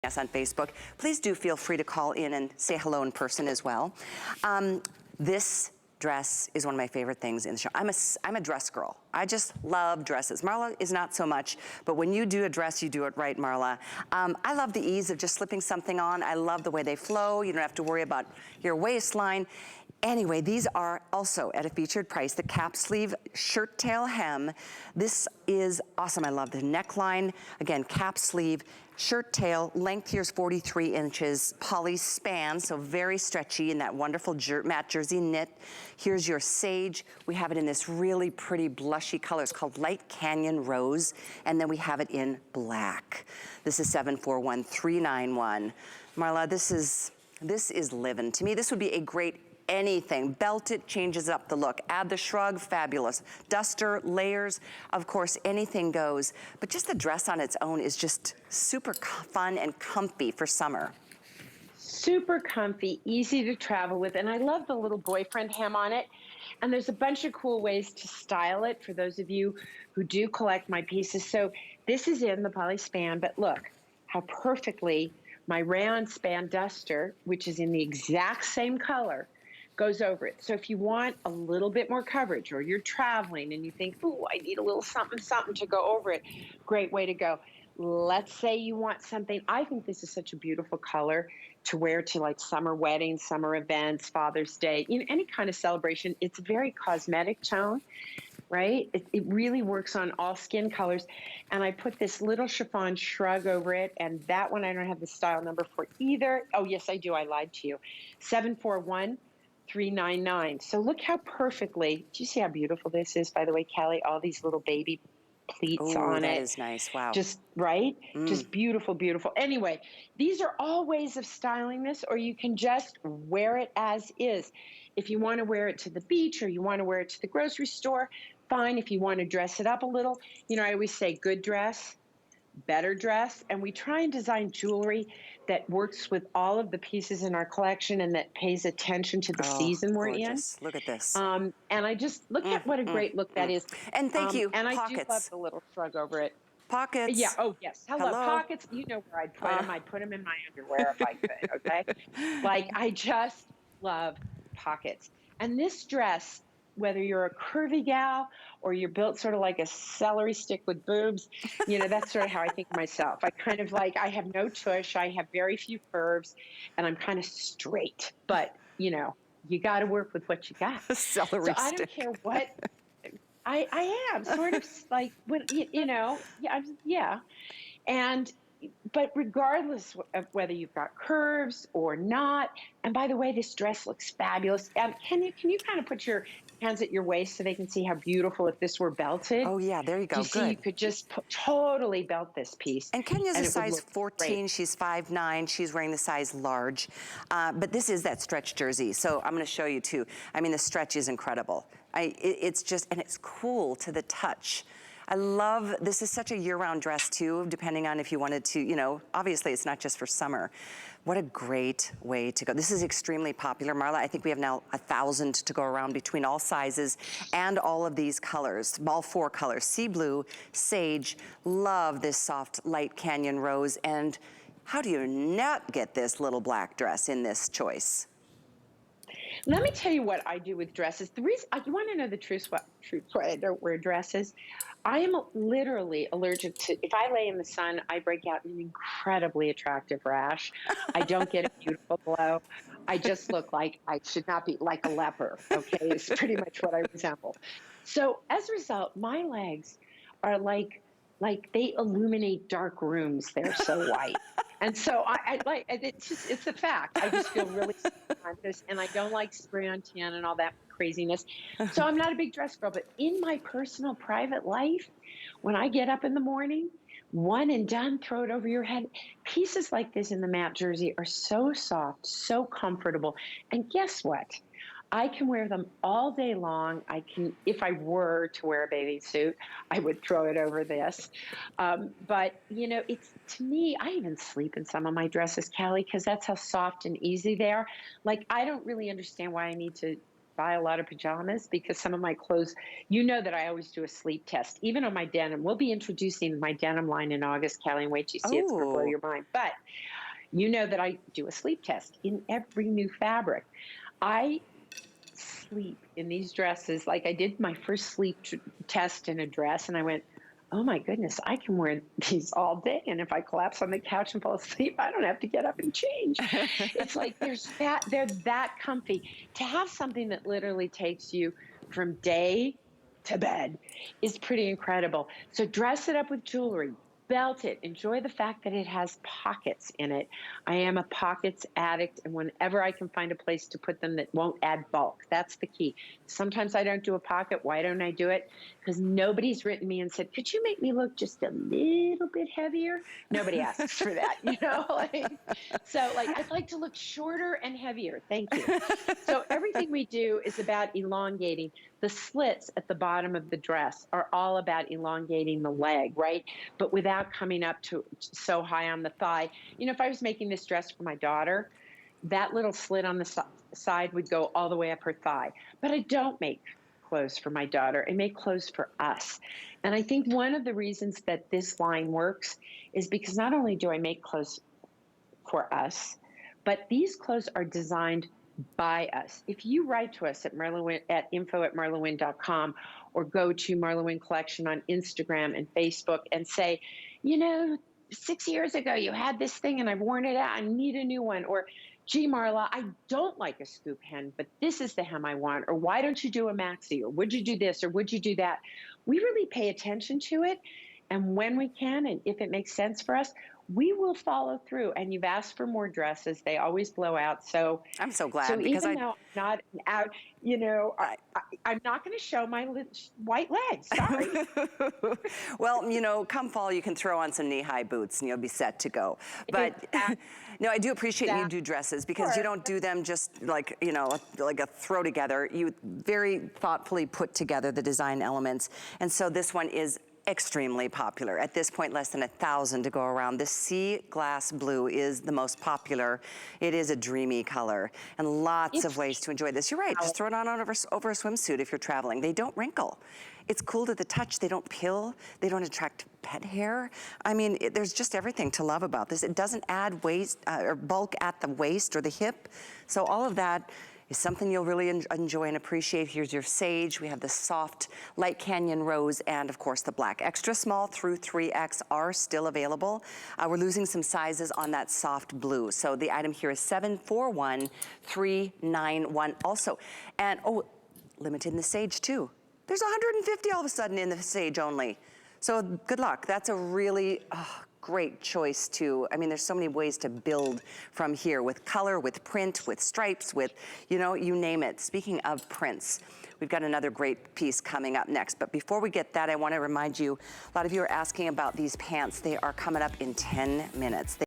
us on Facebook, please do feel free to call in and say hello in person as well. This dress is one of my favorite things in the show. I'm a dress girl. I just love dresses. Marla is not so much, but when you do a dress, you do it right, Marla. I love the ease of just slipping something on. I love the way they flow. You don't have to worry about your waistline. Anyway, these are also at a featured price, the CapSleeve Shirttail hem. This is awesome. I love the neckline. Again, CapSleeve Shirttail, length here is 43 inches, poly span, so very stretchy in that wonderful matte jersey knit. Here's your sage. We have it in this really pretty blushy color. It's called Light Canyon Rose, and then we have it in black. This is 741391. Marla, this is living. To me, this would be a great anything. Belt it, changes up the look. Add the shrug, fabulous. Duster, layers, of course, anything goes. But just the dress on its own is just super fun and comfy for summer. Super comfy, easy to travel with, and I love the little boyfriend hem on it. And there's a bunch of cool ways to style it for those of you who do collect my pieces. So this is in the poly span, but look how perfectly my rayon span duster, which is in the exact same color, goes over it. So if you want a little bit more coverage, or you're traveling and you think, oh, I need a little something, something to go over it, great way to go. Let's say you want something. I think this is such a beautiful color to wear to like summer weddings, summer events, Father's Day, you know, any kind of celebration. It's a very cosmetic tone, right? It really works on all skin colors. And I put this little chiffon shrug over it, and that one I don't have the style number for either. Oh, yes, I do. I lied to you. 741399. So look how perfectly, do you see how beautiful this is, by the way, Kelly? All these little baby pleats on it. That is nice. Wow. Just, right? Just beautiful, beautiful. Anyway, these are all ways of styling this, or you can just wear it as is. If you want to wear it to the beach, or you want to wear it to the grocery store, fine. If you want to dress it up a little, you know, I always say good dress, better dress, and we try and design jewelry that works with all of the pieces in our collection and that pays attention to the season we're gorgeous. Look at this. in. And I just, look at what a great look that is. And thank you, and pockets. I do love the little shrug over it. Pockets. Yeah, oh yes, hello. Pockets, you know where I'd put them. I'd put them in my underwear if I could, okay? Like, I just love pockets. And this dress, whether you're a curvy gal or you're built sort of like a celery stick with boobs, you know, that's sort of how I think of myself. I kind of like, I have no tush, I have very few curves, and I'm kind of straight. But, you know, you got to work with what you got. Celery so stick. I don't care what, I am sort of like, when, you know, yeah. And, but regardless of whether you've got curves or not, and by the way, this dress looks fabulous. Can you kind of put your hands at your waist so they can see how beautiful if this were belted? Oh yeah, there you go. Do you see, you could just totally belt this piece. And Kenya's a size 14. Great. She's 5'9". She's wearing the size large. But this is that stretch jersey. So I'm going to show you too. I mean, the stretch is incredible. It's just, and it's cool to the touch. I love, this is such a year-round dress too, depending on if you wanted to, you know, obviously it's not just for summer. What a great way to go. This is extremely popular, Marla. I think we have now 1,000 to go around between all sizes and all of these colors, all 4 colors, sea blue, sage, love this soft light canyon rose, and how do you not get this little black dress in this choice? Let me tell you what I do with dresses. The reason, you want to know the truth why I don't wear dresses? I am literally allergic to, if I lay in the sun, I break out an incredibly attractive rash. I don't get a beautiful glow. I just look like I should not be, like a leper, okay? It's pretty much what I resemble. So as a result, my legs are like they illuminate dark rooms. They're so white. And so I like, it's a fact. I just feel really conscious, and I don't like spray on tan and all that craziness. So I'm not a big dress girl, but in my personal private life, when I get up in the morning, one and done, throw it over your head. Pieces like this in the matte jersey are so soft, so comfortable. And guess what? I can wear them all day long. I can, if I were to wear a bathing suit, I would throw it over this. But, you know, it's, to me, I even sleep in some of my dresses, Kelly, because that's how soft and easy they are. Like, I don't really understand why I need to buy a lot of pajamas because some of my clothes, you know that I always do a sleep test, even on my denim. We'll be introducing my denim line in August, Callie, and wait till you see it. It's going to blow Oh, your mind. But you know that I do a sleep test in every new fabric. I sleep in these dresses. Like I did my first sleep test in a dress, and I went, oh my goodness, I can wear these all day. And if I collapse on the couch and fall asleep, I don't have to get up and change. It's like they're that comfy. To have something that literally takes you from day to bed is pretty incredible. So dress it up with jewelry. Belt it. Enjoy the fact that it has pockets in it. I am a pockets addict, and whenever I can find a place to put them that won't add bulk, that's the key. Sometimes I don't do a pocket. Why don't I do it? Because nobody's written me and said, could you make me look just a little bit heavier? Nobody asks for that, you know? So I'd like to look shorter and heavier. Thank you. So everything we do is about elongating. The slits at the bottom of the dress are all about elongating the leg, right? But without coming up to so high on the thigh. You know, if I was making this dress for my daughter, that little slit on the side would go all the way up her thigh. But I don't make clothes for my daughter. I make clothes for us. And I think one of the reasons that this line works is because not only do I make clothes for us, but these clothes are designed by us. If you write to us at info@marlawynne.com or go to Marla Wynne Collection on Instagram and Facebook and say, you know, 6 years ago you had this thing and I've worn it out, I need a new one. Or, gee, Marla, I don't like a scoop hem, but this is the hem I want. Or why don't you do a maxi? Or would you do this? Or would you do that? We really pay attention to it. And when we can, and if it makes sense for us, we will follow through. And you've asked for more dresses. They always blow out. So I'm so glad so because even though I'm not out, you know, I'm not going to show my white legs. Sorry. Well, you know, come fall, you can throw on some knee-high boots and you'll be set to go. But no, I do appreciate you do dresses because you don't do them just like, you know, like a throw together. You very thoughtfully put together the design elements. And so this one is extremely popular. At this point, less than 1,000 to go around. The sea glass blue is the most popular. It is a dreamy color and lots of ways to enjoy this. You're right, just throw it on over a swimsuit if you're traveling. They don't wrinkle. It's cool to the touch. They don't pill. They don't attract pet hair. I mean, there's just everything to love about this. It doesn't add waist or bulk at the waist or the hip. So all of that is something you'll really enjoy and appreciate. Here's your sage. We have the soft light canyon rose and of course the black. Extra small through 3X are still available. We're losing some sizes on that soft blue. So the item here is 741391 also. And oh, limited in the sage too. There's 150 all of a sudden in the sage only. So good luck. That's a really great choice too. I mean, there's so many ways to build from here with color, with print, with stripes, with, you know, you name it. Speaking of prints, we've got another great piece coming up next. But before we get that, I want to remind you, a lot of you are asking about these pants. They are coming up in 10 minutes.